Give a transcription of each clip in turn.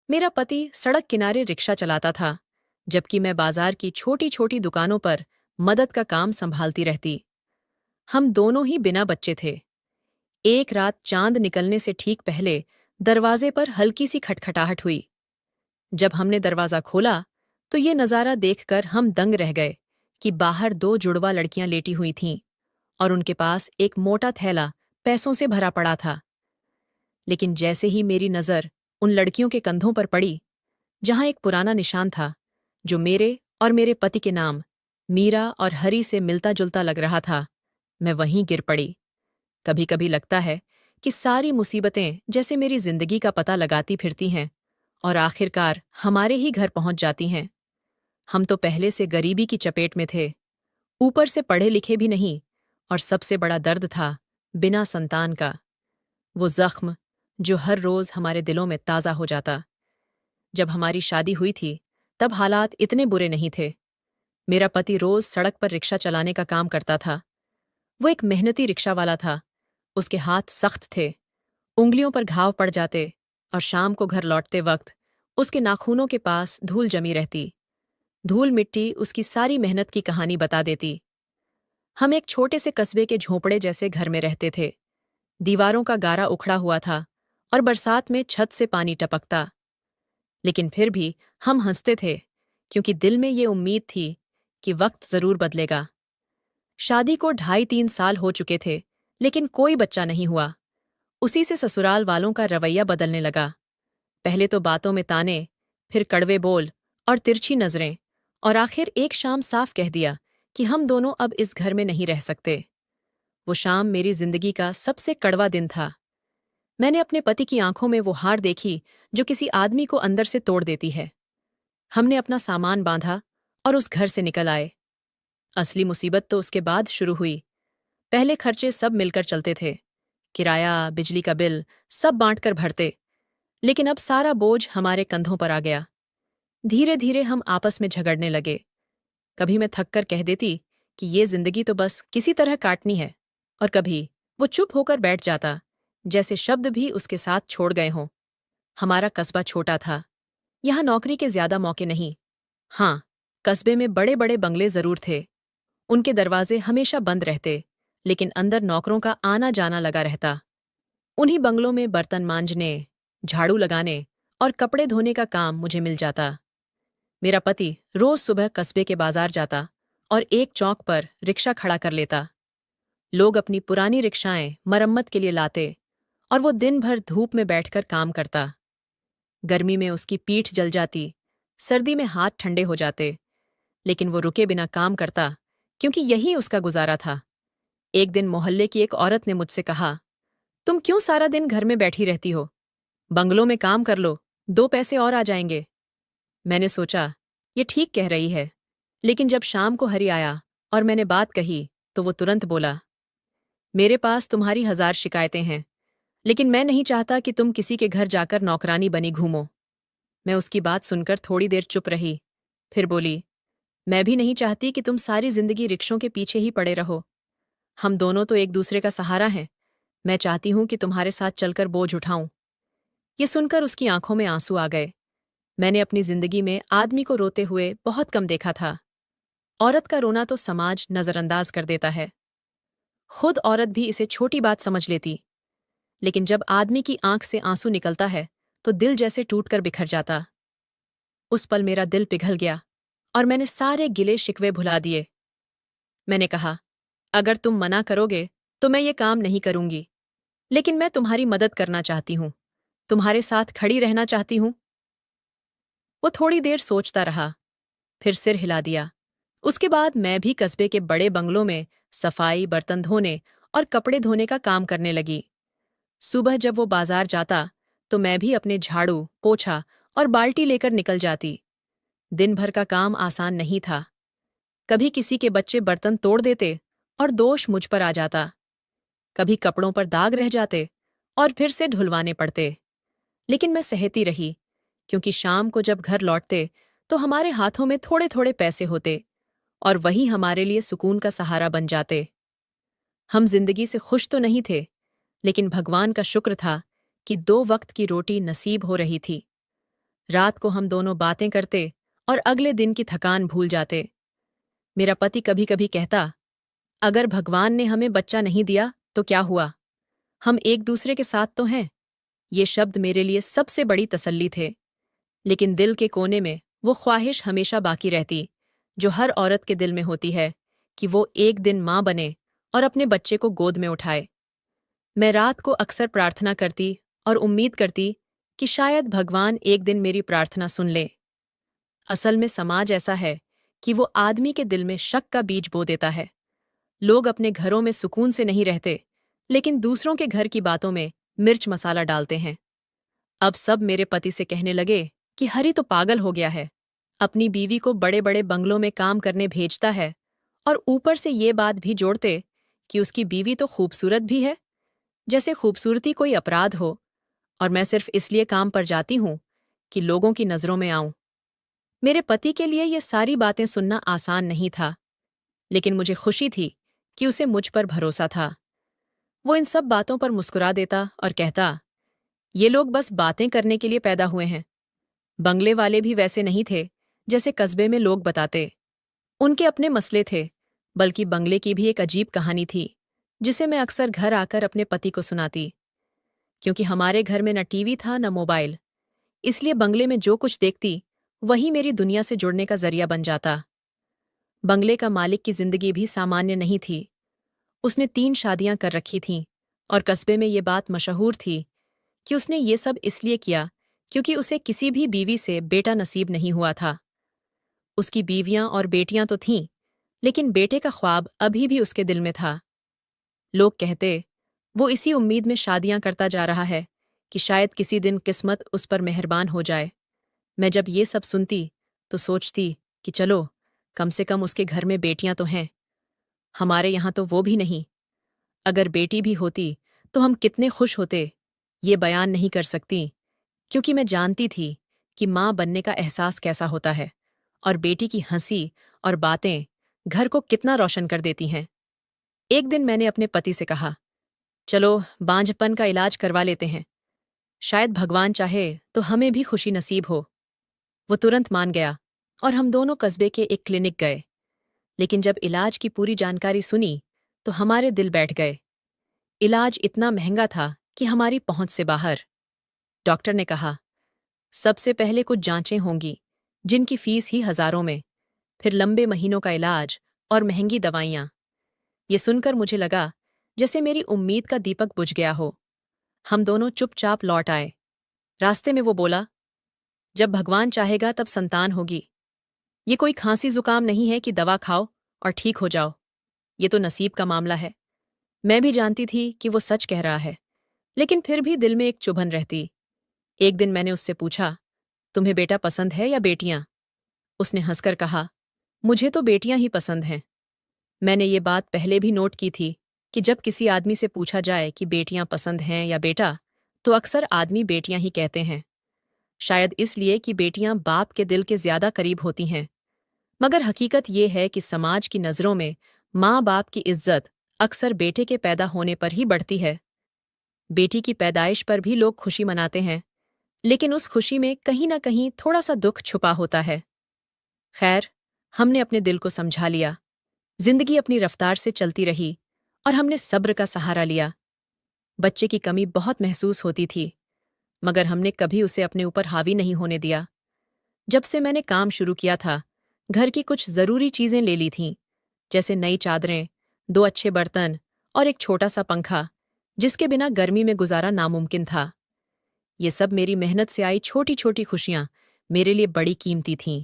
मेरा पति सड़क किनारे रिक्शा चलाता था, जबकि मैं बाजार की छोटी छोटी दुकानों पर मदद का काम संभालती रहती। हम दोनों ही बिना बच्चे थे। एक रात चांद निकलने से ठीक पहले दरवाजे पर हल्की सी खटखटाहट हुई। जब हमने दरवाजा खोला तो ये नज़ारा देखकर हम दंग रह गए कि बाहर दो जुड़वा लड़कियां लेटी हुई थीं और उनके पास एक मोटा थैला पैसों से भरा पड़ा था। लेकिन जैसे ही मेरी नज़र उन लड़कियों के कंधों पर पड़ी, जहां एक पुराना निशान था जो मेरे और मेरे पति के नाम मीरा और हरी से मिलता जुलता लग रहा था, मैं वहीं गिर पड़ी। कभी कभी लगता है कि सारी मुसीबतें जैसे मेरी जिंदगी का पता लगाती फिरती हैं और आखिरकार हमारे ही घर पहुंच जाती हैं। हम तो पहले से गरीबी की चपेट में थे, ऊपर से पढ़े लिखे भी नहीं, और सबसे बड़ा दर्द था बिना संतान का, वो जख्म जो हर रोज हमारे दिलों में ताज़ा हो जाता। जब हमारी शादी हुई थी तब हालात इतने बुरे नहीं थे। मेरा पति रोज सड़क पर रिक्शा चलाने का काम करता था। वो एक मेहनती रिक्शा वाला था। उसके हाथ सख्त थे, उंगलियों पर घाव पड़ जाते, और शाम को घर लौटते वक्त उसके नाखूनों के पास धूल जमी रहती। धूल मिट्टी उसकी सारी मेहनत की कहानी बता देती। हम एक छोटे से कस्बे के झोंपड़े जैसे घर में रहते थे। दीवारों का गारा उखड़ा हुआ था और बरसात में छत से पानी टपकता। लेकिन फिर भी हम हंसते थे, क्योंकि दिल में ये उम्मीद थी कि वक्त जरूर बदलेगा। शादी को 2.5-3 साल हो चुके थे, लेकिन कोई बच्चा नहीं हुआ। उसी से ससुराल वालों का रवैया बदलने लगा। पहले तो बातों में ताने, फिर कड़वे बोल और तिरछी नजरें, और आखिर एक शाम साफ कह दिया कि हम दोनों अब इस घर में नहीं रह सकते। वो शाम मेरी जिंदगी का सबसे कड़वा दिन था। मैंने अपने पति की आंखों में वो हार देखी जो किसी आदमी को अंदर से तोड़ देती है। हमने अपना सामान बांधा और उस घर से निकल आए। असली मुसीबत तो उसके बाद शुरू हुई। पहले खर्चे सब मिलकर चलते थे, किराया, बिजली का बिल सब बांटकर भरते। लेकिन अब सारा बोझ हमारे कंधों पर आ गया। धीरे धीरे हम आपस में झगड़ने लगे। कभी मैं थक कर कह देती कि ये जिंदगी तो बस किसी तरह काटनी है, और कभी वो चुप होकर बैठ जाता, जैसे शब्द भी उसके साथ छोड़ गए हों। हमारा कस्बा छोटा था, यहाँ नौकरी के ज्यादा मौके नहीं। हाँ, कस्बे में बड़े बड़े बंगले जरूर थे। उनके दरवाजे हमेशा बंद रहते, लेकिन अंदर नौकरों का आना जाना लगा रहता। उन्हीं बंगलों में बर्तन मांजने, झाड़ू लगाने और कपड़े धोने का काम मुझे मिल जाता। मेरा पति रोज सुबह कस्बे के बाजार जाता और एक चौक पर रिक्शा खड़ा कर लेता। लोग अपनी पुरानी रिक्शाएं मरम्मत के लिए लाते, और वो दिन भर धूप में बैठकर काम करता। गर्मी में उसकी पीठ जल जाती, सर्दी में हाथ ठंडे हो जाते, लेकिन वो रुके बिना काम करता, क्योंकि यही उसका गुजारा था। एक दिन मोहल्ले की एक औरत ने मुझसे कहा, तुम क्यों सारा दिन घर में बैठी रहती हो? बंगलों में काम कर लो, 2 पैसे और आ जाएंगे। मैंने सोचा, ये ठीक कह रही है। लेकिन जब शाम को हरी आया और मैंने बात कही, तो वो तुरंत बोला, मेरे पास तुम्हारी 1000 शिकायतें हैं, लेकिन मैं नहीं चाहता कि तुम किसी के घर जाकर नौकरानी बनी घूमो। मैं उसकी बात सुनकर थोड़ी देर चुप रही, फिर बोली, मैं भी नहीं चाहती कि तुम सारी जिंदगी रिक्शों के पीछे ही पड़े रहो। हम दोनों तो एक दूसरे का सहारा हैं। मैं चाहती हूं कि तुम्हारे साथ चलकर बोझ उठाऊं। ये सुनकर उसकी आंखों में आंसू आ गए। मैंने अपनी जिंदगी में आदमी को रोते हुए बहुत कम देखा था। औरत का रोना तो समाज नजरअंदाज कर देता है। खुद औरत भी इसे छोटी बात समझ लेती। लेकिन जब आदमी की आंख से आंसू निकलता है तो दिल जैसे टूटकर बिखर जाता। उस पल मेरा दिल पिघल गया और मैंने सारे गिले शिकवे भुला दिए। मैंने कहा, अगर तुम मना करोगे तो मैं ये काम नहीं करूंगी, लेकिन मैं तुम्हारी मदद करना चाहती हूँ, तुम्हारे साथ खड़ी रहना चाहती हूँ। वो थोड़ी देर सोचता रहा, फिर सिर हिला दिया। उसके बाद मैं भी कस्बे के बड़े बंगलों में सफाई, बर्तन धोने और कपड़े धोने का काम करने लगी। सुबह जब वो बाजार जाता तो मैं भी अपने झाड़ू, पोछा और बाल्टी लेकर निकल जाती। दिन भर का काम आसान नहीं था। कभी किसी के बच्चे बर्तन तोड़ देते और दोष मुझ पर आ जाता। कभी कपड़ों पर दाग रह जाते और फिर से धुलवाने पड़ते। लेकिन मैं सहती रही, क्योंकि शाम को जब घर लौटते तो हमारे हाथों में थोड़े थोड़े पैसे होते, और वही हमारे लिए सुकून का सहारा बन जाते। हम जिंदगी से खुश तो नहीं थे, लेकिन भगवान का शुक्र था कि 2 वक्त की रोटी नसीब हो रही थी। रात को हम दोनों बातें करते और अगले दिन की थकान भूल जाते। मेरा पति कभी कभी कहता, अगर भगवान ने हमें बच्चा नहीं दिया तो क्या हुआ, हम एक दूसरे के साथ तो हैं। ये शब्द मेरे लिए सबसे बड़ी तसल्ली थे, लेकिन दिल के कोने में वो ख्वाहिश हमेशा बाकी रहती, जो हर औरत के दिल में होती है, कि वो एक दिन माँ बने और अपने बच्चे को गोद में उठाए। मैं रात को अक्सर प्रार्थना करती और उम्मीद करती कि शायद भगवान एक दिन मेरी प्रार्थना सुन ले। असल में समाज ऐसा है कि वो आदमी के दिल में शक का बीज बो देता है। लोग अपने घरों में सुकून से नहीं रहते, लेकिन दूसरों के घर की बातों में मिर्च मसाला डालते हैं। अब सब मेरे पति से कहने लगे कि हरी तो पागल हो गया है, अपनी बीवी को बड़े बड़े बंगलों में काम करने भेजता है, और ऊपर से ये बात भी जोड़ते कि उसकी बीवी तो खूबसूरत भी है, जैसे खूबसूरती कोई अपराध हो, और मैं सिर्फ इसलिए काम पर जाती हूं कि लोगों की नजरों में आऊं। मेरे पति के लिए ये सारी बातें सुनना आसान नहीं था, लेकिन मुझे खुशी थी कि उसे मुझ पर भरोसा था। वो इन सब बातों पर मुस्कुरा देता और कहता, ये लोग बस बातें करने के लिए पैदा हुए हैं। बंगले वाले भी वैसे नहीं थे जैसे कस्बे में लोग बताते। उनके अपने मसले थे, बल्कि बंगले की भी एक अजीब कहानी थी, जिसे मैं अक्सर घर आकर अपने पति को सुनाती। क्योंकि हमारे घर में न टीवी था न मोबाइल, इसलिए बंगले में जो कुछ देखती वही मेरी दुनिया से जुड़ने का जरिया बन जाता। बंगले का मालिक की जिंदगी भी सामान्य नहीं थी। उसने 3 शादियां कर रखी थीं, और कस्बे में ये बात मशहूर थी कि उसने ये सब इसलिए किया क्योंकि उसे किसी भी बीवी से बेटा नसीब नहीं हुआ था। उसकी बीवियां और बेटियां तो थीं, लेकिन बेटे का ख्वाब अभी भी उसके दिल में था। लोग कहते, वो इसी उम्मीद में शादियां करता जा रहा है कि शायद किसी दिन किस्मत उस पर मेहरबान हो जाए। मैं जब ये सब सुनती तो सोचती कि चलो, कम से कम उसके घर में बेटियां तो हैं। हमारे यहाँ तो वो भी नहीं। अगर बेटी भी होती तो हम कितने खुश होते, ये बयान नहीं कर सकती, क्योंकि मैं जानती थी कि माँ बनने का एहसास कैसा होता है, और बेटी की हंसी और बातें घर को कितना रोशन कर देती हैं। एक दिन मैंने अपने पति से कहा, चलो बांझपन का इलाज करवा लेते हैं, शायद भगवान चाहे तो हमें भी खुशी नसीब हो। वो तुरंत मान गया और हम दोनों कस्बे के एक क्लिनिक गए। लेकिन जब इलाज की पूरी जानकारी सुनी तो हमारे दिल बैठ गए। इलाज इतना महंगा था कि हमारी पहुंच से बाहर। डॉक्टर ने कहा, सबसे पहले कुछ जांचें होंगी, जिनकी फीस ही हजारों में, फिर लंबे महीनों का इलाज और महंगी दवाइयां। ये सुनकर मुझे लगा जैसे मेरी उम्मीद का दीपक बुझ गया हो। हम दोनों चुपचाप लौट आए। रास्ते में वो बोला, जब भगवान चाहेगा तब संतान होगी। ये कोई खांसी जुकाम नहीं है कि दवा खाओ और ठीक हो जाओ। ये तो नसीब का मामला है। मैं भी जानती थी कि वो सच कह रहा है, लेकिन फिर भी दिल में एक चुभन रहती। एक दिन मैंने उससे पूछा, तुम्हें बेटा पसंद है या बेटियां? उसने हंसकर कहा, मुझे तो बेटियां ही पसंद हैं। मैंने ये बात पहले भी नोट की थी कि जब किसी आदमी से पूछा जाए कि बेटियां पसंद हैं या बेटा, तो अक्सर आदमी बेटियां ही कहते हैं। शायद इसलिए कि बेटियां बाप के दिल के ज्यादा करीब होती हैं। मगर हकीकत ये है कि समाज की नज़रों में माँ बाप की इज्जत अक्सर बेटे के पैदा होने पर ही बढ़ती है। बेटी की पैदाइश पर भी लोग खुशी मनाते हैं, लेकिन उस खुशी में कहीं न कहीं थोड़ा सा दुख छुपा होता है। खैर, हमने अपने दिल को समझा लिया। जिंदगी अपनी रफ्तार से चलती रही और हमने सब्र का सहारा लिया। बच्चे की कमी बहुत महसूस होती थी, मगर हमने कभी उसे अपने ऊपर हावी नहीं होने दिया। जब से मैंने काम शुरू किया था, घर की कुछ जरूरी चीजें ले ली थीं, जैसे नई चादरें, 2 अच्छे बर्तन और एक छोटा सा पंखा, जिसके बिना गर्मी में गुजारा नामुमकिन था। ये सब मेरी मेहनत से आई छोटी छोटी खुशियां मेरे लिए बड़ी कीमती थीं।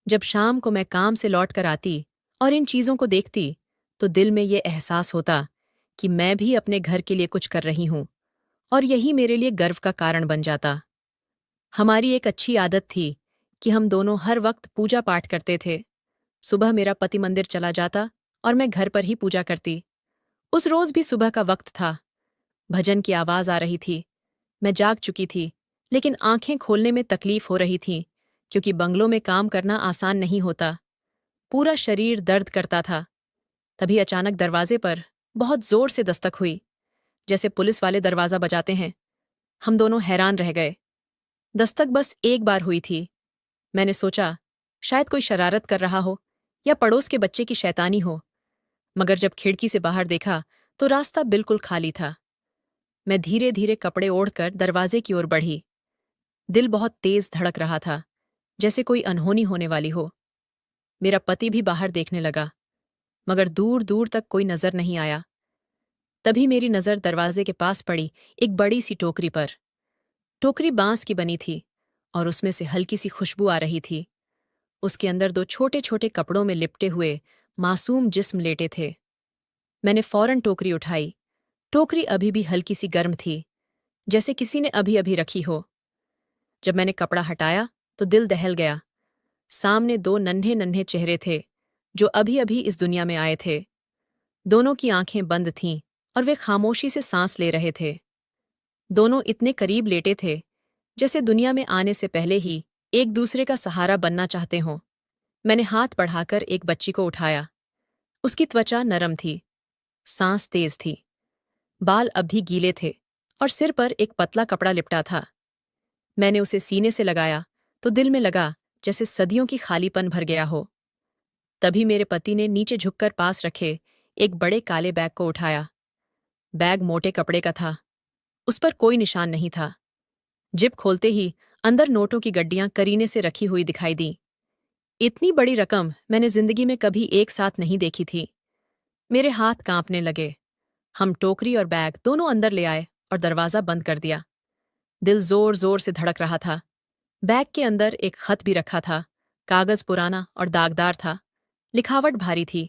जब शाम को मैं काम से लौट कर आती और इन चीजों को देखती, तो दिल में ये एहसास होता कि मैं भी अपने घर के लिए कुछ कर रही हूं, और यही मेरे लिए गर्व का कारण बन जाता। हमारी एक अच्छी आदत थी कि हम दोनों हर वक्त पूजा पाठ करते थे। सुबह मेरा पति मंदिर चला जाता और मैं घर पर ही पूजा करती। उस रोज भी सुबह का वक्त था। भजन की आवाज आ रही थी। मैं जाग चुकी थी, लेकिन आंखें खोलने में तकलीफ हो रही थी, क्योंकि बंगलों में काम करना आसान नहीं होता। पूरा शरीर दर्द करता था। तभी अचानक दरवाजे पर बहुत जोर से दस्तक हुई, जैसे पुलिस वाले दरवाजा बजाते हैं। हम दोनों हैरान रह गए। दस्तक बस एक बार हुई थी। मैंने सोचा, शायद कोई शरारत कर रहा हो या पड़ोस के बच्चे की शैतानी हो, मगर जब खिड़की से बाहर देखा तो रास्ता बिल्कुल खाली था। मैं धीरे धीरे कपड़े ओढ़कर दरवाजे की ओर बढ़ी। दिल बहुत तेज धड़क रहा था, जैसे कोई अनहोनी होने वाली हो। मेरा पति भी बाहर देखने लगा, मगर दूर दूर तक कोई नजर नहीं आया। तभी मेरी नजर दरवाजे के पास पड़ी एक बड़ी सी टोकरी पर। टोकरी बांस की बनी थी और उसमें से हल्की सी खुशबू आ रही थी। उसके अंदर दो छोटे छोटे कपड़ों में लिपटे हुए मासूम जिस्म लेटे थे। मैंने फौरन टोकरी उठाई। टोकरी अभी भी हल्की सी गर्म थी, जैसे किसी ने अभी अभी रखी हो। जब मैंने कपड़ा हटाया तो दिल दहल गया। सामने दो नन्हे नन्हे चेहरे थे, जो अभी अभी इस दुनिया में आए थे। दोनों की आंखें बंद थीं और वे खामोशी से सांस ले रहे थे। दोनों इतने करीब लेटे थे, जैसे दुनिया में आने से पहले ही एक दूसरे का सहारा बनना चाहते हों। मैंने हाथ बढ़ाकर एक बच्ची को उठाया। उसकी त्वचा नरम थी, सांस तेज थी, बाल अब भी गीले थे और सिर पर एक पतला कपड़ा लिपटा था। मैंने उसे सीने से लगाया तो दिल में लगा जैसे सदियों की खालीपन भर गया हो। तभी मेरे पति ने नीचे झुककर पास रखे एक बड़े काले बैग को उठाया। बैग मोटे कपड़े का था, उस पर कोई निशान नहीं था। जिप खोलते ही अंदर नोटों की गड्डियां करीने से रखी हुई दिखाई दी। इतनी बड़ी रकम मैंने जिंदगी में कभी एक साथ नहीं देखी थी। मेरे हाथ कांपने लगे। हम टोकरी और बैग दोनों अंदर ले आए और दरवाजा बंद कर दिया। दिल जोर जोर से धड़क रहा था। बैग के अंदर एक खत भी रखा था। कागज पुराना और दागदार था, लिखावट भारी थी।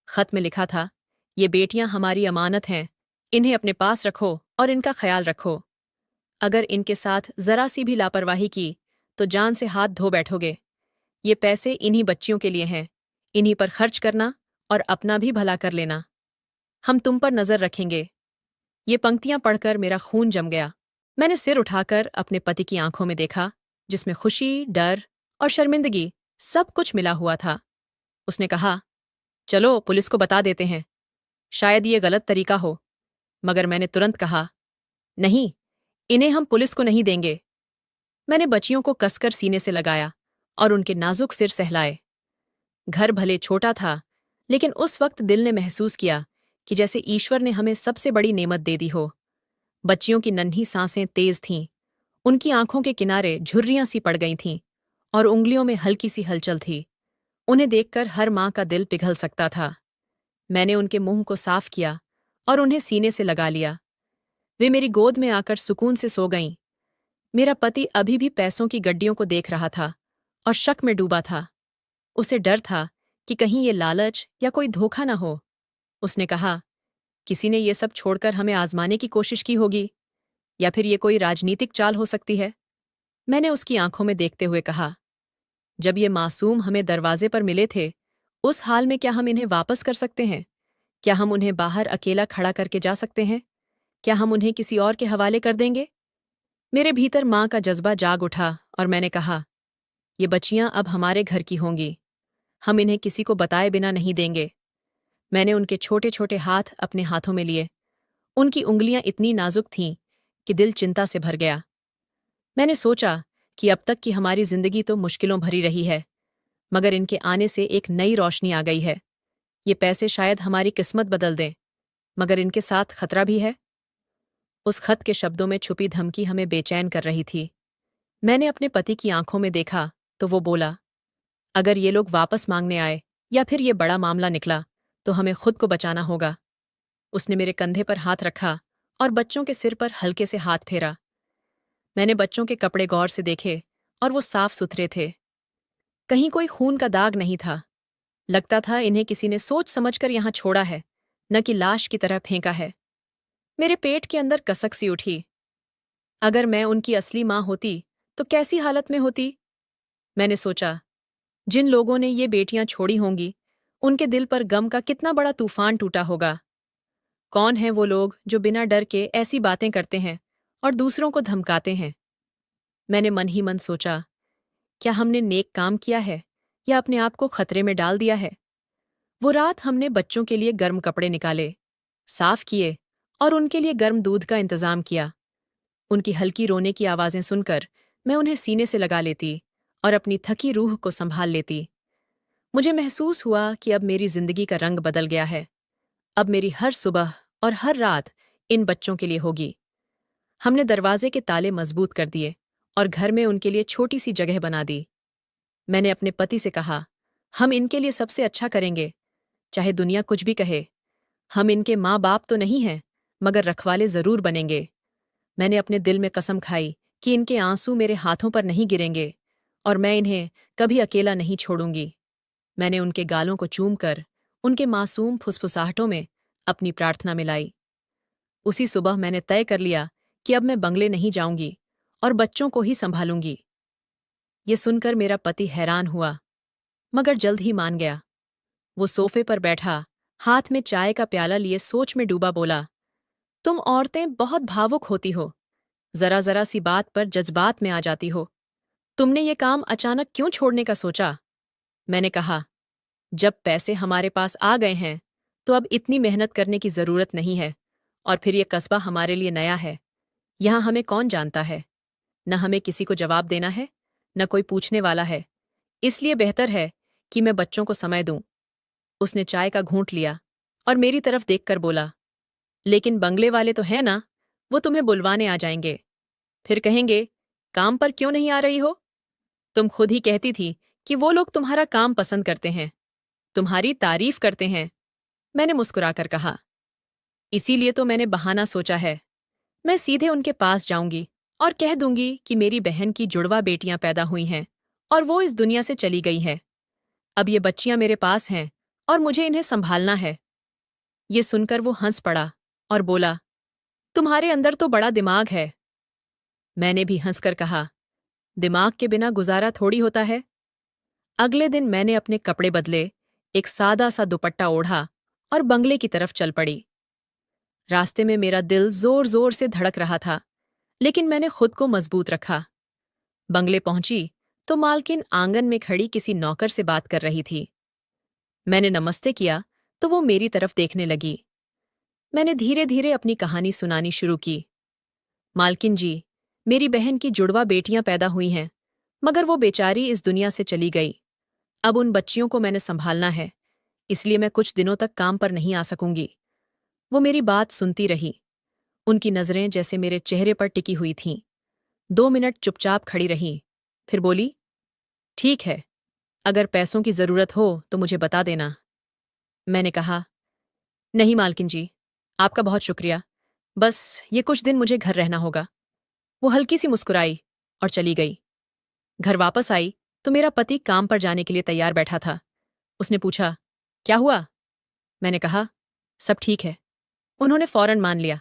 खत में लिखा था, ये बेटियां हमारी अमानत हैं, इन्हें अपने पास रखो और इनका ख्याल रखो। अगर इनके साथ जरा सी भी लापरवाही की तो जान से हाथ धो बैठोगे। ये पैसे इन्हीं बच्चियों के लिए हैं, इन्हीं पर खर्च करना और अपना भी भला कर लेना। हम तुम पर नजर रखेंगे। ये पंक्तियां पढ़कर मेरा खून जम गया। मैंने सिर उठाकर अपने पति की आंखों में देखा, जिसमें खुशी, डर और शर्मिंदगी सब कुछ मिला हुआ था। उसने कहा, चलो पुलिस को बता देते हैं, शायद ये गलत तरीका हो। मगर मैंने तुरंत कहा, नहीं, इन्हें हम पुलिस को नहीं देंगे। मैंने बच्चियों को कसकर सीने से लगाया और उनके नाजुक सिर सहलाए। घर भले छोटा था, लेकिन उस वक्त दिल ने महसूस किया कि जैसे ईश्वर ने हमें सबसे बड़ी नेमत दे दी हो। बच्चियों की नन्ही सांसें तेज थीं, उनकी आंखों के किनारे झुर्रियां सी पड़ गई थीं और उंगलियों में हल्की सी हलचल थी। उन्हें देखकर हर माँ का दिल पिघल सकता था। मैंने उनके मुंह को साफ किया और उन्हें सीने से लगा लिया। वे मेरी गोद में आकर सुकून से सो गईं। मेरा पति अभी भी पैसों की गड्डियों को देख रहा था और शक में डूबा था। उसे डर था कि कहीं ये लालच या कोई धोखा न हो। उसने कहा, किसी ने ये सब छोड़कर हमें आजमाने की कोशिश की होगी, या फिर ये कोई राजनीतिक चाल हो सकती है। मैंने उसकी आंखों में देखते हुए कहा, जब ये मासूम हमें दरवाजे पर मिले थे, उस हाल में क्या हम इन्हें वापस कर सकते हैं? क्या हम उन्हें बाहर अकेला खड़ा करके जा सकते हैं? क्या हम उन्हें किसी और के हवाले कर देंगे? मेरे भीतर माँ का जज्बा जाग उठा और मैंने कहा, ये बच्चियां अब हमारे घर की होंगी। हम इन्हें किसी को बताए बिना नहीं देंगे। मैंने उनके छोटे छोटे हाथ अपने हाथों में लिए। उनकी उंगलियां इतनी नाजुक थीं कि दिल चिंता से भर गया। मैंने सोचा कि अब तक की हमारी जिंदगी तो मुश्किलों भरी रही है, मगर इनके आने से एक नई रोशनी आ गई है। ये पैसे शायद हमारी किस्मत बदल दें, मगर इनके साथ खतरा भी है। उस खत के शब्दों में छुपी धमकी हमें बेचैन कर रही थी। मैंने अपने पति की आंखों में देखा तो वो बोला, अगर ये लोग वापस मांगने आए या फिर ये बड़ा मामला निकला तो हमें खुद को बचाना होगा। उसने मेरे कंधे पर हाथ रखा और बच्चों के सिर पर हल्के से हाथ फेरा। मैंने बच्चों के कपड़े गौर से देखे और वो साफ सुथरे थे। कहीं कोई खून का दाग नहीं था। लगता था इन्हें किसी ने सोच समझकर यहां छोड़ा है, न कि लाश की तरह फेंका है। मेरे पेट के अंदर कसक सी उठी। अगर मैं उनकी असली माँ होती तो कैसी हालत में होती? मैंने सोचा, जिन लोगों ने ये बेटियां छोड़ी होंगी, उनके दिल पर गम का कितना बड़ा तूफान टूटा होगा। कौन हैं वो लोग जो बिना डर के ऐसी बातें करते हैं और दूसरों को धमकाते हैं? मैंने मन ही मन सोचा, क्या हमने नेक काम किया है या अपने आप को खतरे में डाल दिया है? वो रात हमने बच्चों के लिए गर्म कपड़े निकाले, साफ किए और उनके लिए गर्म दूध का इंतजाम किया। उनकी हल्की रोने की आवाजें सुनकर मैं उन्हें सीने से लगा लेती और अपनी थकी रूह को संभाल लेती। मुझे महसूस हुआ कि अब मेरी जिंदगी का रंग बदल गया है। अब मेरी हर सुबह और हर रात इन बच्चों के लिए होगी। हमने दरवाजे के ताले मजबूत कर दिए और घर में उनके लिए छोटी सी जगह बना दी। मैंने अपने पति से कहा, हम इनके लिए सबसे अच्छा करेंगे, चाहे दुनिया कुछ भी कहे। हम इनके माँ बाप तो नहीं हैं, मगर रखवाले जरूर बनेंगे। मैंने अपने दिल में कसम खाई कि इनके आंसू मेरे हाथों पर नहीं गिरेंगे और मैं इन्हें कभी अकेला नहीं छोड़ूंगी। मैंने उनके गालों को चूमकर उनके मासूम फुसफुसाहटों में अपनी प्रार्थना मिलाई। उसी सुबह मैंने तय कर लिया कि अब मैं बंगले नहीं जाऊंगी और बच्चों को ही संभालूंगी। ये सुनकर मेरा पति हैरान हुआ, मगर जल्द ही मान गया। वो सोफे पर बैठा, हाथ में चाय का प्याला लिए सोच में डूबा बोला, तुम औरतें बहुत भावुक होती हो, जरा जरा सी बात पर जज्बात में आ जाती हो। तुमने ये काम अचानक क्यों छोड़ने का सोचा? मैंने कहा, जब पैसे हमारे पास आ गए हैं तो अब इतनी मेहनत करने की जरूरत नहीं है, और फिर ये कस्बा हमारे लिए नया है। यहां हमें कौन जानता है, न हमें किसी को जवाब देना है, न कोई पूछने वाला है। इसलिए बेहतर है कि मैं बच्चों को समय दूं। उसने चाय का घूंट लिया और मेरी तरफ देखकर बोला, लेकिन बंगले वाले तो हैं ना, वो तुम्हें बुलवाने आ जाएंगे। फिर कहेंगे, काम पर क्यों नहीं आ रही हो? तुम खुद ही कहती थी कि वो लोग तुम्हारा काम पसंद करते हैं, तुम्हारी तारीफ करते हैं। मैंने मुस्कुराकर कहा, इसीलिए तो मैंने बहाना सोचा है। मैं सीधे उनके पास जाऊंगी और कह दूंगी कि मेरी बहन की जुड़वा बेटियां पैदा हुई हैं और वो इस दुनिया से चली गई हैं। अब ये बच्चियां मेरे पास हैं और मुझे इन्हें संभालना है। ये सुनकर वो हंस पड़ा और बोला, तुम्हारे अंदर तो बड़ा दिमाग है। मैंने भी हंसकर कहा, दिमाग के बिना गुजारा थोड़ी होता है। अगले दिन मैंने अपने कपड़े बदले, एक सादा सा दुपट्टा ओढ़ा और बंगले की तरफ चल पड़ी। रास्ते में मेरा दिल जोर जोर से धड़क रहा था, लेकिन मैंने खुद को मजबूत रखा। बंगले पहुंची तो मालकिन आंगन में खड़ी किसी नौकर से बात कर रही थी। मैंने नमस्ते किया तो वो मेरी तरफ देखने लगी। मैंने धीरे धीरे अपनी कहानी सुनानी शुरू की। मालकिन जी, मेरी बहन की जुड़वा बेटियां पैदा हुई हैं, मगर वो बेचारी इस दुनिया से चली गई। अब उन बच्चियों को मैंने संभालना है, इसलिए मैं कुछ दिनों तक काम पर नहीं आ सकूंगी। वो मेरी बात सुनती रही। उनकी नजरें जैसे मेरे चेहरे पर टिकी हुई थीं। 2 मिनट चुपचाप खड़ी रहीं, फिर बोली, ठीक है, अगर पैसों की जरूरत हो तो मुझे बता देना। मैंने कहा, नहीं मालकिन जी, आपका बहुत शुक्रिया, बस ये कुछ दिन मुझे घर रहना होगा। वो हल्की सी मुस्कुराई और चली गई। घर वापस आई तो मेरा पति काम पर जाने के लिए तैयार बैठा था। उसने पूछा, क्या हुआ? मैंने कहा, सब ठीक है। उन्होंने फौरन मान लिया,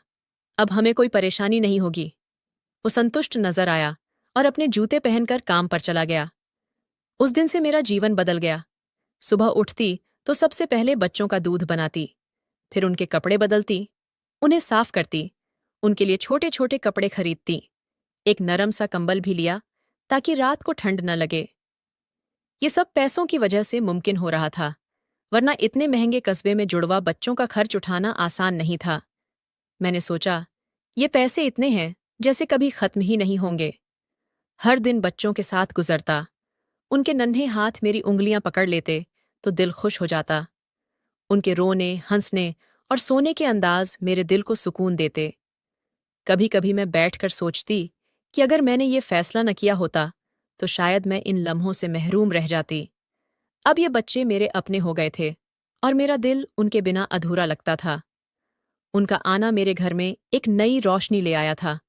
अब हमें कोई परेशानी नहीं होगी। वो संतुष्ट नजर आया और अपने जूते पहनकर काम पर चला गया। उस दिन से मेरा जीवन बदल गया। सुबह उठती तो सबसे पहले बच्चों का दूध बनाती, फिर उनके कपड़े बदलती, उन्हें साफ करती, उनके लिए छोटे छोटे कपड़े खरीदती, एक नरम सा कंबल भी लिया ताकि रात को ठंड न लगे। ये सब पैसों की वजह से मुमकिन हो रहा था, वरना इतने महंगे कस्बे में जुड़वा बच्चों का खर्च उठाना आसान नहीं था। मैंने सोचा, ये पैसे इतने हैं जैसे कभी खत्म ही नहीं होंगे। हर दिन बच्चों के साथ गुजरता, उनके नन्हे हाथ मेरी उंगलियां पकड़ लेते तो दिल खुश हो जाता। उनके रोने, हंसने और सोने के अंदाज मेरे दिल को सुकून देते। कभी कभी मैं बैठकर सोचती कि अगर मैंने ये फैसला न किया होता तो शायद मैं इन लम्हों से महरूम रह जाती। अब ये बच्चे मेरे अपने हो गए थे और मेरा दिल उनके बिना अधूरा लगता था। उनका आना मेरे घर में एक नई रोशनी ले आया था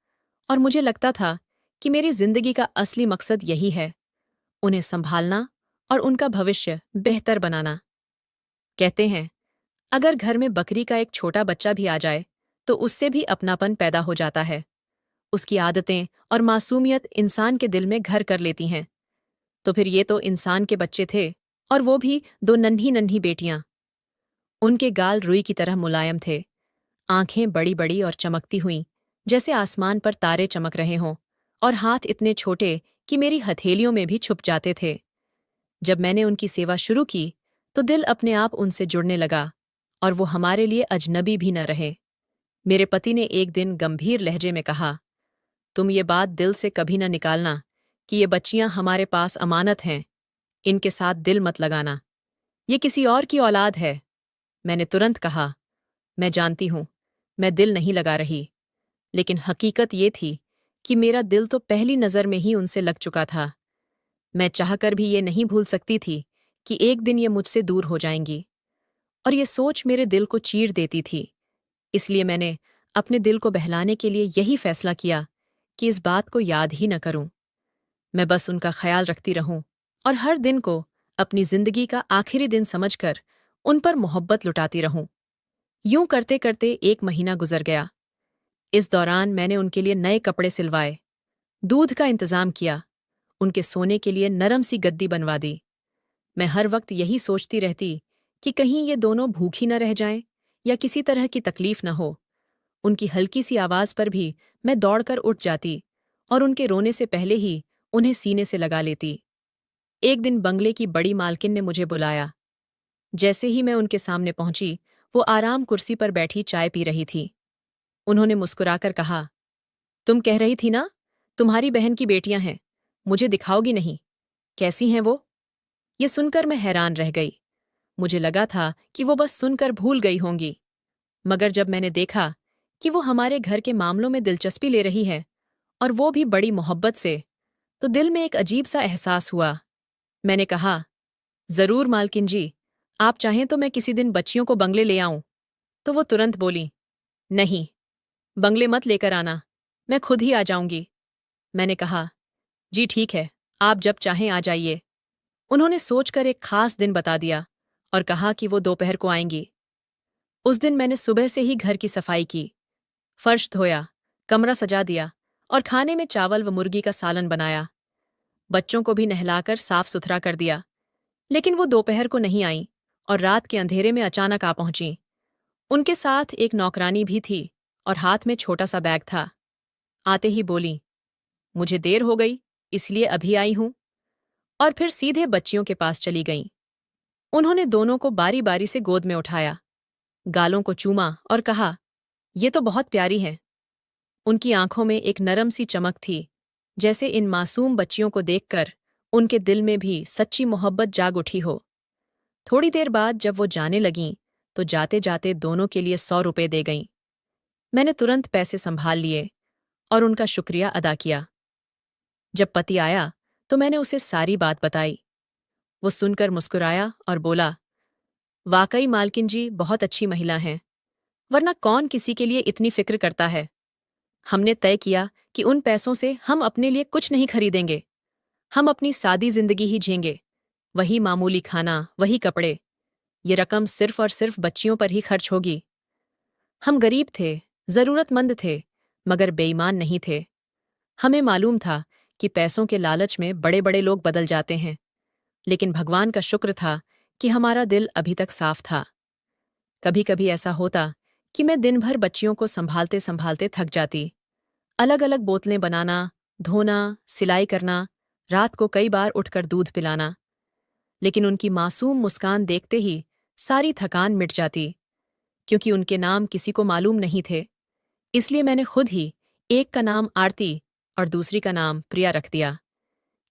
और मुझे लगता था कि मेरी जिंदगी का असली मकसद यही है, उन्हें संभालना और उनका भविष्य बेहतर बनाना। कहते हैं, अगर घर में बकरी का एक छोटा बच्चा भी आ जाए तो उससे भी अपनापन पैदा हो जाता है। उसकी आदतें और मासूमियत इंसान के दिल में घर कर लेती हैं। तो फिर ये तो इंसान के बच्चे थे, और वो भी दो नन्ही नन्ही बेटियां। उनके गाल रुई की तरह मुलायम थे, आंखें बड़ी बड़ी और चमकती हुईं जैसे आसमान पर तारे चमक रहे हों, और हाथ इतने छोटे कि मेरी हथेलियों में भी छुप जाते थे। जब मैंने उनकी सेवा शुरू की तो दिल अपने आप उनसे जुड़ने लगा और वो हमारे लिए अजनबी भी न रहे। मेरे पति ने एक दिन गंभीर लहजे में कहा, तुम ये बात दिल से कभी न निकालना कि ये बच्चियां हमारे पास अमानत हैं, इनके साथ दिल मत लगाना। ये किसी और की औलाद है। मैंने तुरंत कहा, मैं जानती हूं, मैं दिल नहीं लगा रही। लेकिन हकीकत ये थी कि मेरा दिल तो पहली नज़र में ही उनसे लग चुका था। मैं चाहकर भी ये नहीं भूल सकती थी कि एक दिन ये मुझसे दूर हो जाएंगी, और ये सोच मेरे दिल को चीर देती थी। इसलिए मैंने अपने दिल को बहलाने के लिए यही फैसला किया कि इस बात को याद ही न करूं। मैं बस उनका ख्याल रखती रहूं और हर दिन को अपनी जिंदगी का आखिरी दिन समझकर उन पर मोहब्बत लुटाती रहूं। यूं करते करते 1 महीना गुजर गया। इस दौरान मैंने उनके लिए नए कपड़े सिलवाए, दूध का इंतजाम किया, उनके सोने के लिए नरम सी गद्दी बनवा दी। मैं हर वक्त यही सोचती रहती कि कहीं ये दोनों भूखी न रह जाएं या किसी तरह की तकलीफ न हो। उनकी हल्की सी आवाज पर भी मैं दौड़कर उठ जाती और उनके रोने से पहले ही उन्हें सीने से लगा लेती। एक दिन बंगले की बड़ी मालकिन ने मुझे बुलाया। जैसे ही मैं उनके सामने पहुंची, वो आराम कुर्सी पर बैठी चाय पी रही थी। उन्होंने मुस्कुराकर कहा, तुम कह रही थी ना, तुम्हारी बहन की बेटियां हैं, मुझे दिखाओगी नहीं? कैसी हैं वो? ये सुनकर मैं हैरान रह गई। मुझे लगा था कि वो बस सुनकर भूल गई होंगी, मगर जब मैंने देखा कि वो हमारे घर के मामलों में दिलचस्पी ले रही है, और वो भी बड़ी मोहब्बत से, तो दिल में एक अजीब सा एहसास हुआ। मैंने कहा, जरूर मालकिन जी, आप चाहें तो मैं किसी दिन बच्चियों को बंगले ले आऊं। तो वो तुरंत बोली, नहीं, बंगले मत लेकर आना, मैं खुद ही आ जाऊंगी। मैंने कहा, जी ठीक है, आप जब चाहें आ जाइए। उन्होंने सोचकर एक खास दिन बता दिया और कहा कि वो दोपहर को आएंगी। उस दिन मैंने सुबह से ही घर की सफाई की, फर्श धोया, कमरा सजा दिया और खाने में चावल व मुर्गी का सालन बनाया। बच्चों को भी नहलाकर साफ सुथरा कर दिया। लेकिन वो दोपहर को नहीं आईं और रात के अंधेरे में अचानक आ पहुंची। उनके साथ एक नौकरानी भी थी और हाथ में छोटा सा बैग था। आते ही बोली, मुझे देर हो गई, इसलिए अभी आई हूं, और फिर सीधे बच्चियों के पास चली गईं। उन्होंने दोनों को बारी बारी से गोद में उठाया, गालों को चूमा और कहा, ये तो बहुत प्यारी हैं। उनकी आंखों में एक नरम सी चमक थी, जैसे इन मासूम बच्चियों को देखकर उनके दिल में भी सच्ची मोहब्बत जाग उठी हो। थोड़ी देर बाद जब वो जाने लगीं, तो जाते जाते दोनों के लिए 100 रुपए दे गईं। मैंने तुरंत पैसे संभाल लिए और उनका शुक्रिया अदा किया। जब पति आया तो मैंने उसे सारी बात बताई। वो सुनकर मुस्कुराया और बोला, वाकई मालकिन जी बहुत अच्छी महिला हैं, वरना कौन किसी के लिए इतनी फिक्र करता है। हमने तय किया कि उन पैसों से हम अपने लिए कुछ नहीं खरीदेंगे। हम अपनी सादी जिंदगी ही जिएंगे, वही मामूली खाना, वही कपड़े। ये रकम सिर्फ और सिर्फ बच्चियों पर ही खर्च होगी। हम गरीब थे, जरूरतमंद थे, मगर बेईमान नहीं थे। हमें मालूम था कि पैसों के लालच में बड़े बड़े लोग बदल जाते हैं, लेकिन भगवान का शुक्र था कि हमारा दिल अभी तक साफ था। कभी कभी ऐसा होता कि मैं दिन भर बच्चियों को संभालते संभालते थक जाती। अलग अलग बोतलें बनाना, धोना, सिलाई करना, रात को कई बार उठकर दूध पिलाना। लेकिन उनकी मासूम मुस्कान देखते ही सारी थकान मिट जाती। क्योंकि उनके नाम किसी को मालूम नहीं थे, इसलिए मैंने खुद ही एक का नाम आरती और दूसरी का नाम प्रिया रख दिया।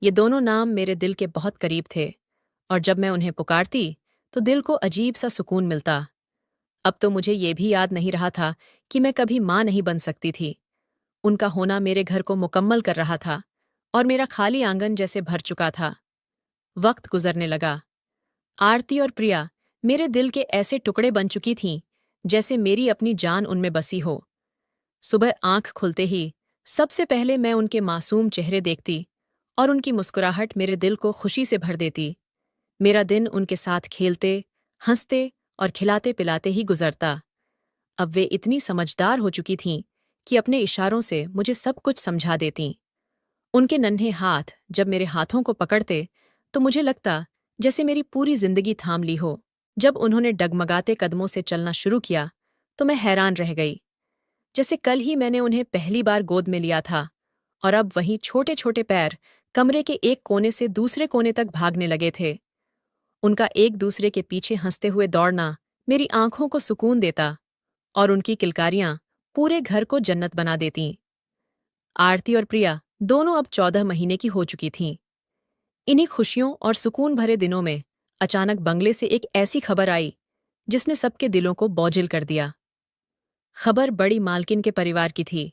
ये दोनों नाम मेरे दिल के बहुत करीब थे, और जब मैं उन्हें पुकारती तो दिल को अजीब सा सुकून मिलता। अब तो मुझे ये भी याद नहीं रहा था कि मैं कभी माँ नहीं बन सकती थी। उनका होना मेरे घर को मुकम्मल कर रहा था और मेरा खाली आंगन जैसे भर चुका था। वक्त गुजरने लगा। आरती और प्रिया मेरे दिल के ऐसे टुकड़े बन चुकी थीं जैसे मेरी अपनी जान उनमें बसी हो। सुबह आंख खुलते ही सबसे पहले मैं उनके मासूम चेहरे देखती और उनकी मुस्कुराहट मेरे दिल को खुशी से भर देती। मेरा दिन उनके साथ खेलते, हंसते और खिलाते पिलाते ही गुजरता। अब वे इतनी समझदार हो चुकी थीं कि अपने इशारों से मुझे सब कुछ समझा देतीं। उनके नन्हे हाथ जब मेरे हाथों को पकड़ते तो मुझे लगता जैसे मेरी पूरी जिंदगी थाम ली हो। जब उन्होंने डगमगाते कदमों से चलना शुरू किया तो मैं हैरान रह गई। जैसे कल ही मैंने उन्हें पहली बार गोद में लिया था, और अब वही छोटे छोटे पैर कमरे के एक कोने से दूसरे कोने तक भागने लगे थे। उनका एक दूसरे के पीछे हंसते हुए दौड़ना मेरी आंखों को सुकून देता, और उनकी किलकारियां पूरे घर को जन्नत बना देतीं। आरती और प्रिया दोनों अब 14 महीने की हो चुकी थीं। इन्हीं खुशियों और सुकून भरे दिनों में अचानक बंगले से एक ऐसी खबर आई जिसने सबके दिलों को बोझिल कर दिया। खबर बड़ी मालकिन के परिवार की थी।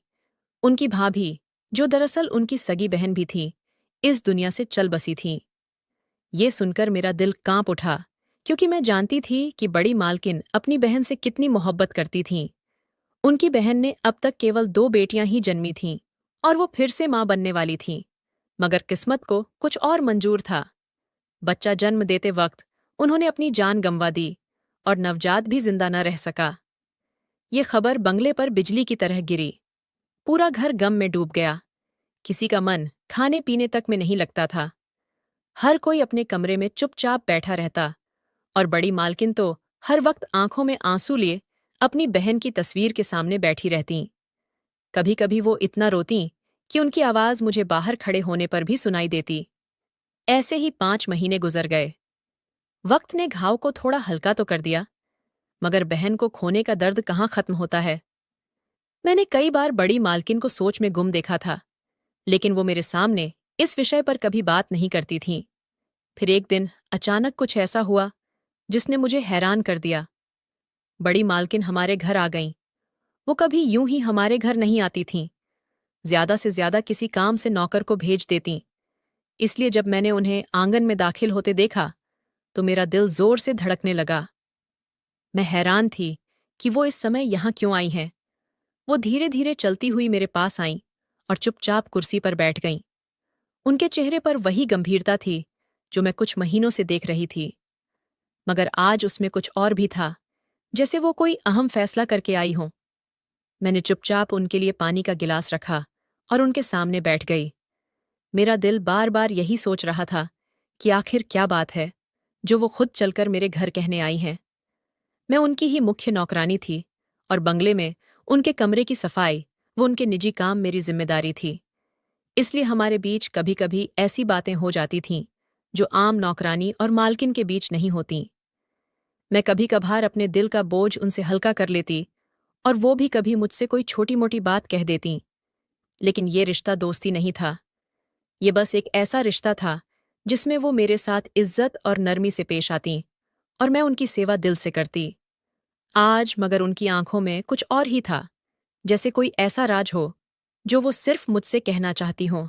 उनकी भाभी, जो दरअसल उनकी सगी बहन भी थी, इस दुनिया से चल बसी थीं। ये सुनकर मेरा दिल कांप उठा, क्योंकि मैं जानती थी कि बड़ी मालकिन अपनी बहन से कितनी मोहब्बत करती थीं। उनकी बहन ने अब तक केवल 2 बेटियां ही जन्मी थीं और वो फिर से मां बनने वाली थीं। मगर किस्मत को कुछ और मंजूर था। बच्चा जन्म देते वक्त उन्होंने अपनी जान गंवा दी और नवजात भी जिंदा न रह सका। ये खबर बंगले पर बिजली की तरह गिरी। पूरा घर गम में डूब गया। किसी का मन खाने पीने तक में नहीं लगता था। हर कोई अपने कमरे में चुपचाप बैठा रहता और बड़ी मालकिन तो हर वक्त आंखों में आंसू लिए अपनी बहन की तस्वीर के सामने बैठी रहतीं। कभी कभी वो इतना रोतीं कि उनकी आवाज मुझे बाहर खड़े होने पर भी सुनाई देती। ऐसे ही 5 महीने गुजर गए। वक्त ने घाव को थोड़ा हल्का तो कर दिया, मगर बहन को खोने का दर्द कहाँ खत्म होता है। मैंने कई बार बड़ी मालकिन को सोच में गुम देखा था, लेकिन वो मेरे सामने इस विषय पर कभी बात नहीं करती थीं। फिर एक दिन अचानक कुछ ऐसा हुआ जिसने मुझे हैरान कर दिया। बड़ी मालकिन हमारे घर आ गईं। वो कभी यूं ही हमारे घर नहीं आती थीं। ज्यादा से ज्यादा किसी काम से नौकर को भेज देतीं। इसलिए जब मैंने उन्हें आंगन में दाखिल होते देखा तो मेरा दिल जोर से धड़कने लगा। मैं हैरान थी कि वो इस समय यहां क्यों आई हैं। वो धीरे धीरे चलती हुई मेरे पास आईं और चुपचाप कुर्सी पर बैठ गईं। उनके चेहरे पर वही गंभीरता थी जो मैं कुछ महीनों से देख रही थी, मगर आज उसमें कुछ और भी था, जैसे वो कोई अहम फैसला करके आई हों। मैंने चुपचाप उनके लिए पानी का गिलास रखा और उनके सामने बैठ गई। मेरा दिल बार बार यही सोच रहा था कि आखिर क्या बात है जो वो खुद चलकर मेरे घर कहने आई हैं। मैं उनकी ही मुख्य नौकरानी थी और बंगले में उनके कमरे की सफाई, वो उनके निजी काम मेरी जिम्मेदारी थी। इसलिए हमारे बीच कभी कभी ऐसी बातें हो जाती थीं जो आम नौकरानी और मालकिन के बीच नहीं होतीं। मैं कभी कभार अपने दिल का बोझ उनसे हल्का कर लेती और वो भी कभी मुझसे कोई छोटी मोटी बात कह देतीं। लेकिन ये रिश्ता दोस्ती नहीं था। ये बस एक ऐसा रिश्ता था जिसमें वो मेरे साथ इज्जत और नरमी से पेश आतीं और मैं उनकी सेवा दिल से करती। आज मगर उनकी आंखों में कुछ और ही था, जैसे कोई ऐसा राज हो जो वो सिर्फ मुझसे कहना चाहती हों।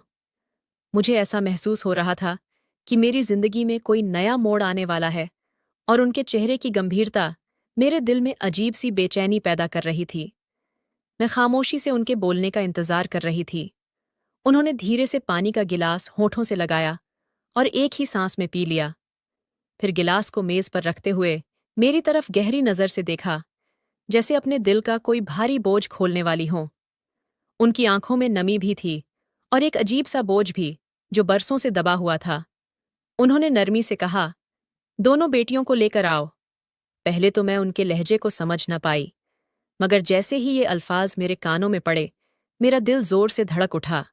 मुझे ऐसा महसूस हो रहा था कि मेरी जिंदगी में कोई नया मोड़ आने वाला है और उनके चेहरे की गंभीरता मेरे दिल में अजीब सी बेचैनी पैदा कर रही थी। मैं खामोशी से उनके बोलने का इंतजार कर रही थी। उन्होंने धीरे से पानी का गिलास होठों से लगाया और एक ही सांस में पी लिया। फिर गिलास को मेज पर रखते हुए मेरी तरफ गहरी नजर से देखा, जैसे अपने दिल का कोई भारी बोझ खोलने वाली हों। उनकी आंखों में नमी भी थी और एक अजीब सा बोझ भी जो बरसों से दबा हुआ था। उन्होंने नरमी से कहा, दोनों बेटियों को लेकर आओ। पहले तो मैं उनके लहजे को समझ न पाई, मगर जैसे ही ये अल्फाज मेरे कानों में पड़े, मेरा दिल जोर से धड़क उठा।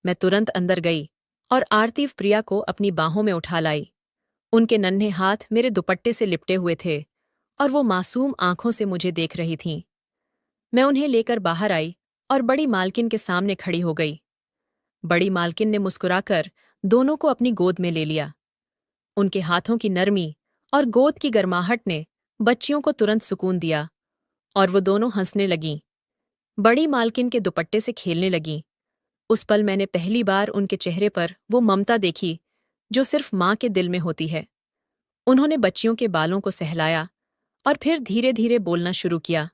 मैं तुरंत अंदर गई और आरती प्रिया को अपनी बाहों में उठा लाई। उनके नन्हे हाथ मेरे दुपट्टे से लिपटे हुए थे और वो मासूम आंखों से मुझे देख रही थीं। मैं उन्हें लेकर बाहर आई और बड़ी मालकिन के सामने खड़ी हो गई। बड़ी मालकिन ने मुस्कुराकर दोनों को अपनी गोद में ले लिया। उनके हाथों की नरमी और गोद की गर्माहट ने बच्चियों को तुरंत सुकून दिया और वो दोनों हंसने लगीं। बड़ी मालकिन के दुपट्टे से खेलने लगीं। उस पल मैंने पहली बार उनके चेहरे पर वो ममता देखी जो सिर्फ माँ के दिल में होती है। उन्होंने बच्चियों के बालों को सहलाया और फिर धीरे धीरे बोलना शुरू किया।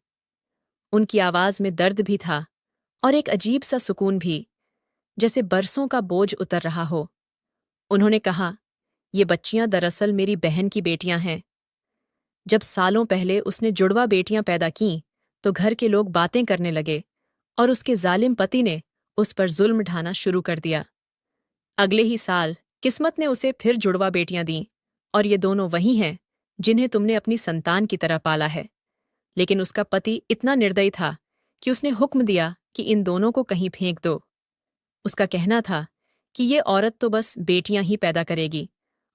उनकी आवाज में दर्द भी था और एक अजीब सा सुकून भी, जैसे बरसों का बोझ उतर रहा हो। उन्होंने कहा, ये बच्चियां दरअसल मेरी बहन की बेटियां हैं। जब सालों पहले उसने जुड़वा बेटियां पैदा कीं, तो घर के लोग बातें करने लगे और उसके जालिम पति ने उस पर जुल्म ढाना शुरू कर दिया। अगले ही साल किस्मत ने उसे फिर जुड़वा बेटियां दीं और ये दोनों वही हैं जिन्हें तुमने अपनी संतान की तरह पाला है। लेकिन उसका पति इतना निर्दयी था कि उसने हुक्म दिया कि इन दोनों को कहीं फेंक दो। उसका कहना था कि ये औरत तो बस बेटियां ही पैदा करेगी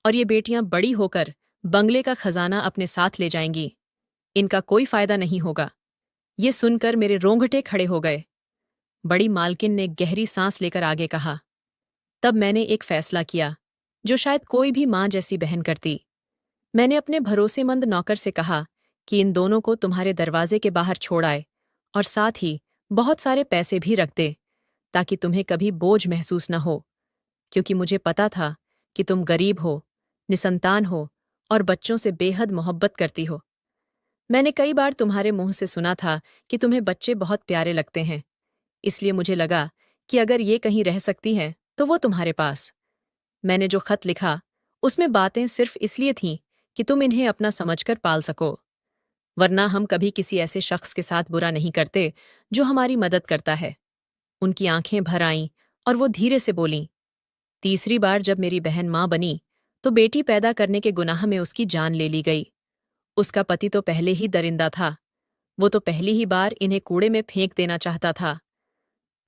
और ये बेटियां बड़ी होकर बंगले का खजाना अपने साथ ले जाएंगी। इनका कोई फायदा नहीं होगा। ये सुनकर मेरे रोंगटे खड़े हो गए। बड़ी मालकिन ने गहरी सांस लेकर आगे कहा। तब मैंने एक फैसला किया, जो शायद कोई भी माँ जैसी बहन करती। मैंने अपने भरोसेमंद नौकर से कहा कि इन दोनों को तुम्हारे दरवाजे के बाहर छोड़ आए और साथ ही बहुत सारे पैसे भी रख दे, ताकि तुम्हें कभी बोझ महसूस न हो, क्योंकि मुझे पता था कि तुम गरीब हो, निसंतान हो और बच्चों से बेहद मोहब्बत करती हो। मैंने कई बार तुम्हारे मुंह से सुना था कि तुम्हें बच्चे बहुत प्यारे लगते हैं, इसलिए मुझे लगा कि अगर ये कहीं रह सकती हैं तो वो तुम्हारे पास। मैंने जो खत लिखा उसमें बातें सिर्फ इसलिए थीं कि तुम इन्हें अपना समझकर पाल सको, वरना हम कभी किसी ऐसे शख्स के साथ बुरा नहीं करते जो हमारी मदद करता है। उनकी आंखें भर आईं और वो धीरे से बोलीं, तीसरी बार जब मेरी बहन माँ बनी तो बेटी पैदा करने के गुनाह में उसकी जान ले ली गई। उसका पति तो पहले ही दरिंदा था, वो तो पहली ही बार इन्हें कूड़े में फेंक देना चाहता था।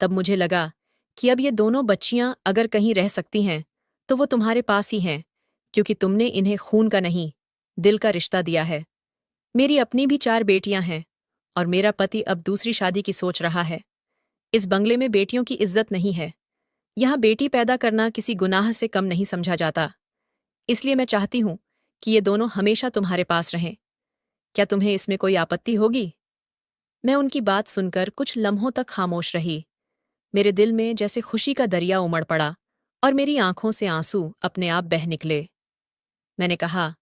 तब मुझे लगा कि अब ये दोनों बच्चियां अगर कहीं रह सकती हैं तो वो तुम्हारे पास ही हैं, क्योंकि तुमने इन्हें खून का नहीं, दिल का रिश्ता दिया है। मेरी अपनी भी 4 बेटियां हैं और मेरा पति अब दूसरी शादी की सोच रहा है। इस बंगले में बेटियों की इज्जत नहीं है। यहाँ बेटी पैदा करना किसी गुनाह से कम नहीं समझा जाता। इसलिए मैं चाहती हूँ कि ये दोनों हमेशा तुम्हारे पास रहें। क्या तुम्हें इसमें कोई आपत्ति होगी? मैं उनकी बात सुनकर कुछ लम्हों तक खामोश रही। मेरे दिल में जैसे खुशी का दरिया उमड़ पड़ा और मेरी आंखों से आंसू अपने आप बह निकले। मैंने कहा,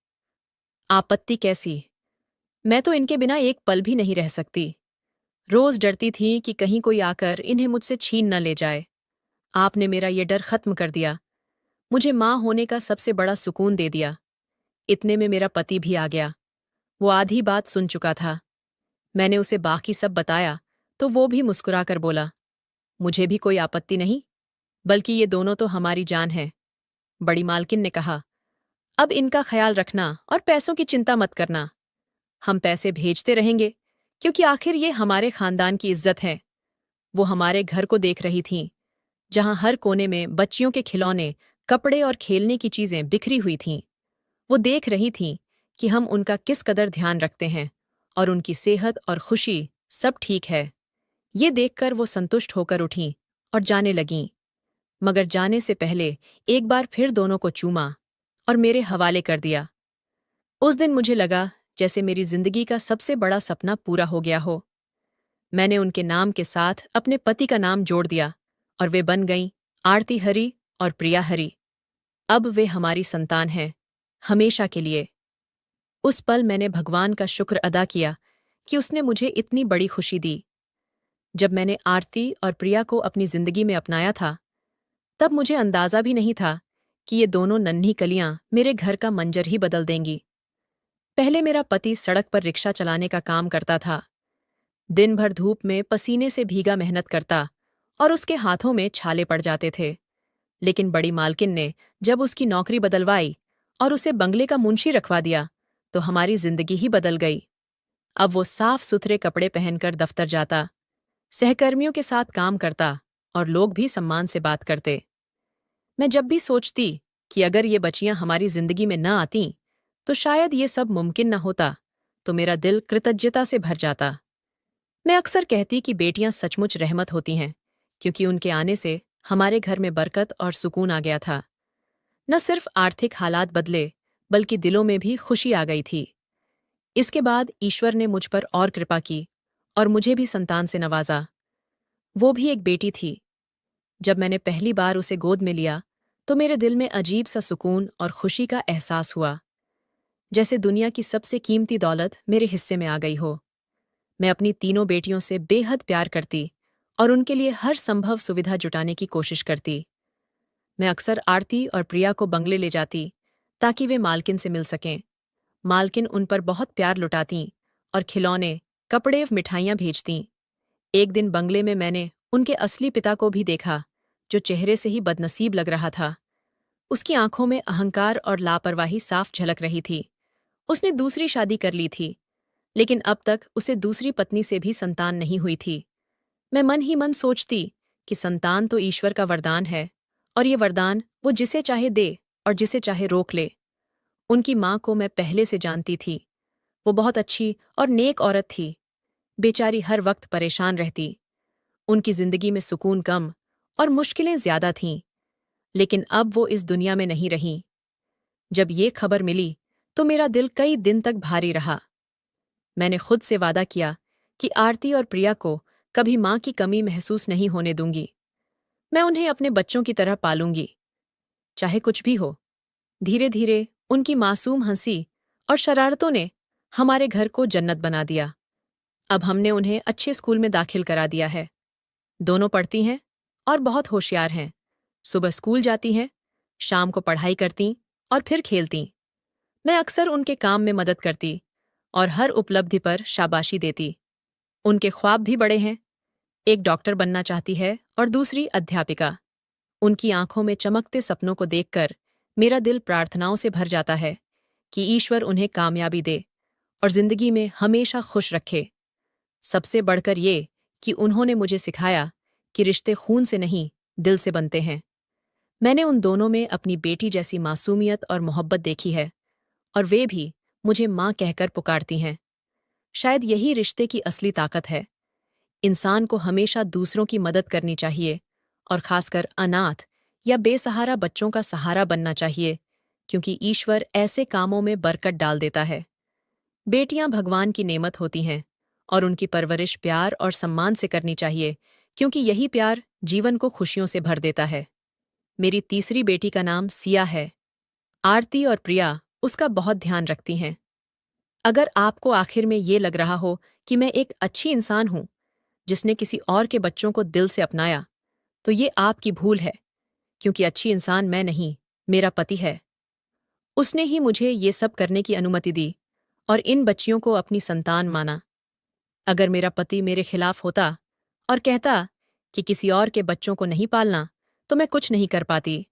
आपत्ति कैसी? मैं तो इनके बिना एक पल भी नहीं रह सकती। रोज डरती थी कि कहीं कोई आकर इन्हें मुझसे छीन न ले जाए। आपने मेरा ये डर खत्म कर दिया, मुझे माँ होने का सबसे बड़ा सुकून दे दिया। इतने में मेरा पति भी आ गया। वो आधी बात सुन चुका था। मैंने उसे बाकी सब बताया तो वो भी मुस्कुराकर बोला, मुझे भी कोई आपत्ति नहीं, बल्कि ये दोनों तो हमारी जान है। बड़ी मालकिन ने कहा, अब इनका ख्याल रखना और पैसों की चिंता मत करना। हम पैसे भेजते रहेंगे, क्योंकि आखिर ये हमारे खानदान की इज्जत है। वो हमारे घर को देख रही थीं, जहां हर कोने में बच्चियों के खिलौने, कपड़े और खेलने की चीजें बिखरी हुई थीं। वो देख रही थीं कि हम उनका किस कदर ध्यान रखते हैं और उनकी सेहत और खुशी सब ठीक है। ये देखकर वो संतुष्ट होकर उठीं और जाने लगीं, मगर जाने से पहले एक बार फिर दोनों को चूमा और मेरे हवाले कर दिया। उस दिन मुझे लगा जैसे मेरी जिंदगी का सबसे बड़ा सपना पूरा हो गया हो। मैंने उनके नाम के साथ अपने पति का नाम जोड़ दिया और वे बन गईं आरती हरी और प्रिया हरी। अब वे हमारी संतान हैं, हमेशा के लिए। उस पल मैंने भगवान का शुक्र अदा किया कि उसने मुझे इतनी बड़ी खुशी दी। जब मैंने आरती और प्रिया को अपनी जिंदगी में अपनाया था, तब मुझे अंदाजा भी नहीं था कि ये दोनों नन्ही कलियां मेरे घर का मंजर ही बदल देंगी। पहले मेरा पति सड़क पर रिक्शा चलाने का काम करता था। दिन भर धूप में पसीने से भीगा मेहनत करता और उसके हाथों में छाले पड़ जाते थे। लेकिन बड़ी मालकिन ने जब उसकी नौकरी बदलवाई और उसे बंगले का मुंशी रखवा दिया, तो हमारी जिंदगी ही बदल गई। अब वो साफ सुथरे कपड़े पहनकर दफ्तर जाता, सहकर्मियों के साथ काम करता और लोग भी सम्मान से बात करते। मैं जब भी सोचती कि अगर ये बच्चियां हमारी जिंदगी में न आतीं, तो शायद ये सब मुमकिन न होता, तो मेरा दिल कृतज्ञता से भर जाता। मैं अक्सर कहती कि बेटियां सचमुच रहमत होती हैं, क्योंकि उनके आने से हमारे घर में बरकत और सुकून आ गया था। न सिर्फ आर्थिक हालात बदले, बल्कि दिलों में भी खुशी आ गई थी। इसके बाद ईश्वर ने मुझ पर और कृपा की और मुझे भी संतान से नवाजा। वो भी एक बेटी थी। जब मैंने पहली बार उसे गोद में लिया, तो मेरे दिल में अजीब सा सुकून और खुशी का एहसास हुआ, जैसे दुनिया की सबसे कीमती दौलत मेरे हिस्से में आ गई हो। मैं अपनी तीनों बेटियों से बेहद प्यार करती और उनके लिए हर संभव सुविधा जुटाने की कोशिश करती। मैं अक्सर आरती और प्रिया को बंगले ले जाती, ताकि वे मालकिन से मिल सकें। मालकिन उन पर बहुत प्यार लुटातीं और खिलौने, कपड़े व मिठाइयाँ भेजतीं। एक दिन बंगले में मैंने उनके असली पिता को भी देखा, जो चेहरे से ही बदनसीब लग रहा था। उसकी आंखों में अहंकार और लापरवाही साफ झलक रही थी। उसने दूसरी शादी कर ली थी, लेकिन अब तक उसे दूसरी पत्नी से भी संतान नहीं हुई थी। मैं मन ही मन सोचती कि संतान तो ईश्वर का वरदान है, और ये वरदान वो जिसे चाहे दे और जिसे चाहे रोक ले। उनकी माँ को मैं पहले से जानती थी। वो बहुत अच्छी और नेक औरत थी। बेचारी हर वक्त परेशान रहती। उनकी जिंदगी में सुकून कम और मुश्किलें ज्यादा थीं, लेकिन अब वो इस दुनिया में नहीं रहीं। जब ये खबर मिली तो मेरा दिल कई दिन तक भारी रहा। मैंने खुद से वादा किया कि आरती और प्रिया को कभी मां की कमी महसूस नहीं होने दूंगी। मैं उन्हें अपने बच्चों की तरह पालूंगी, चाहे कुछ भी हो। धीरे धीरे उनकी मासूम हंसी और शरारतों ने हमारे घर को जन्नत बना दिया। अब हमने उन्हें अच्छे स्कूल में दाखिल करा दिया है। दोनों पढ़ती हैं और बहुत होशियार हैं। सुबह स्कूल जाती हैं, शाम को पढ़ाई करती और फिर खेलती। मैं अक्सर उनके काम में मदद करती और हर उपलब्धि पर शाबाशी देती। उनके ख्वाब भी बड़े हैं। एक डॉक्टर बनना चाहती है और दूसरी अध्यापिका। उनकी आंखों में चमकते सपनों को देखकर मेरा दिल प्रार्थनाओं से भर जाता है कि ईश्वर उन्हें कामयाबी दे और जिंदगी में हमेशा खुश रखे। सबसे बढ़कर ये कि उन्होंने मुझे सिखाया कि रिश्ते खून से नहीं, दिल से बनते हैं। मैंने उन दोनों में अपनी बेटी जैसी मासूमियत और मोहब्बत देखी है, और वे भी मुझे माँ कहकर पुकारती हैं। शायद यही रिश्ते की असली ताकत है। इंसान को हमेशा दूसरों की मदद करनी चाहिए, और खासकर अनाथ या बेसहारा बच्चों का सहारा बनना चाहिए, क्योंकि ईश्वर ऐसे कामों में बरकत डाल देता है। बेटियां भगवान की नेमत होती हैं, और उनकी परवरिश प्यार और सम्मान से करनी चाहिए, क्योंकि यही प्यार जीवन को खुशियों से भर देता है। मेरी तीसरी बेटी का नाम सिया है। आरती और प्रिया उसका बहुत ध्यान रखती हैं। अगर आपको आखिर में ये लग रहा हो कि मैं एक अच्छी इंसान हूं जिसने किसी और के बच्चों को दिल से अपनाया, तो ये आपकी भूल है, क्योंकि अच्छी इंसान मैं नहीं, मेरा पति है। उसने ही मुझे ये सब करने की अनुमति दी और इन बच्चियों को अपनी संतान माना। अगर मेरा पति मेरे खिलाफ होता और कहता कि किसी और के बच्चों को नहीं पालना, तो मैं कुछ नहीं कर पाती।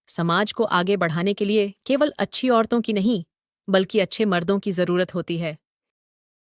समाज को आगे बढ़ाने के लिए केवल अच्छी औरतों की नहीं, बल्कि अच्छे मर्दों की जरूरत होती है।